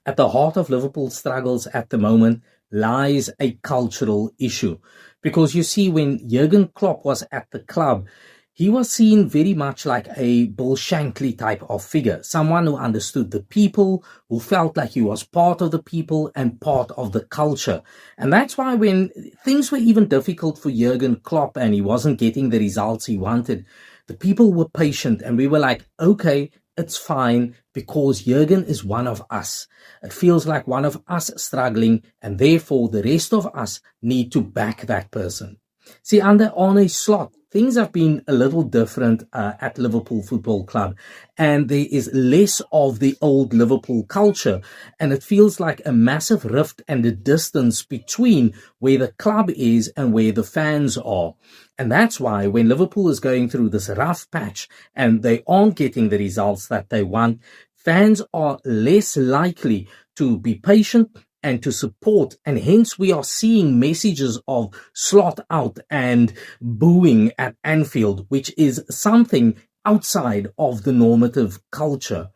At the heart of Liverpool's struggles at the moment lies a cultural issue. Because you see, when Jurgen Klopp was at the club, he was seen very much like a Bill Shankly type of figure, someone who understood the people, who felt like he was part of the people and part of the culture. And that's why when things were even difficult for Jurgen Klopp and he wasn't getting the results he wanted, the people were patient and we were like, okay, it's fine because Jurgen is one of us. It feels like one of us struggling, and therefore the rest of us need to back that person. See, under Arne Slot, things have been a little different at Liverpool Football Club, and there is less of the old Liverpool culture, and it feels like a massive rift and a distance between where the club is and where the fans are. And that's why when Liverpool is going through this rough patch and they aren't getting the results that they want, fans are less likely to be patient and to support, and hence we are seeing messages of Slot out and booing at Anfield, which is something outside of the normative culture.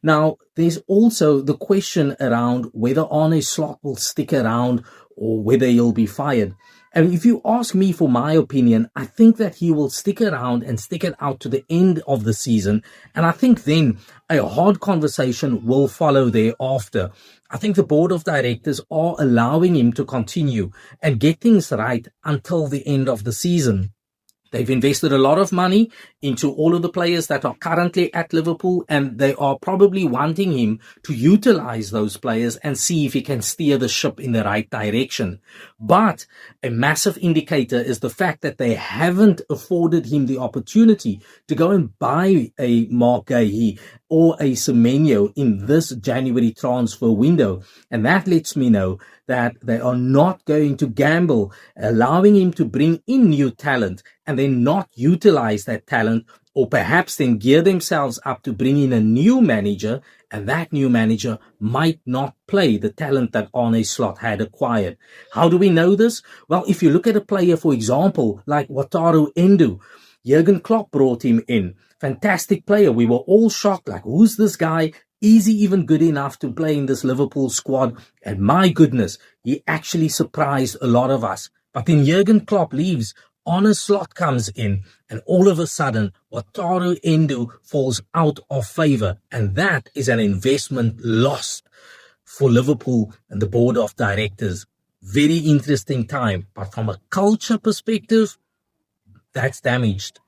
Now, there's also the question around whether Arne Slot will stick around or whether he'll be fired. And if you ask me for my opinion, I think that he will stick around and stick it out to the end of the season. And I think then a hard conversation will follow thereafter. I think the board of directors are allowing him to continue and get things right until the end of the season. They've invested a lot of money into all of the players that are currently at Liverpool, and they are probably wanting him to utilize those players and see if he can steer the ship in the right direction. But a massive indicator is the fact that they haven't afforded him the opportunity to go and buy a Mark Guéhi or a Semenyo in this January transfer window. And that lets me know that they are not going to gamble, allowing him to bring in new talent and then not utilize that talent, or perhaps then gear themselves up to bring in a new manager, and that new manager might not play the talent that Arne Slot had acquired. How do we know this? Well, if you look at a player, for example, like Wataru Endo, Jurgen Klopp brought him in. Fantastic player. We were all shocked, like, who's this guy? Is he even good enough to play in this Liverpool squad? And my goodness, he actually surprised a lot of us. But then Jurgen Klopp leaves, Arne Slot comes in, and all of a sudden, Wataru Endo falls out of favour. And that is an investment lost for Liverpool and the board of directors. Very interesting time. But from a culture perspective, that's damaged.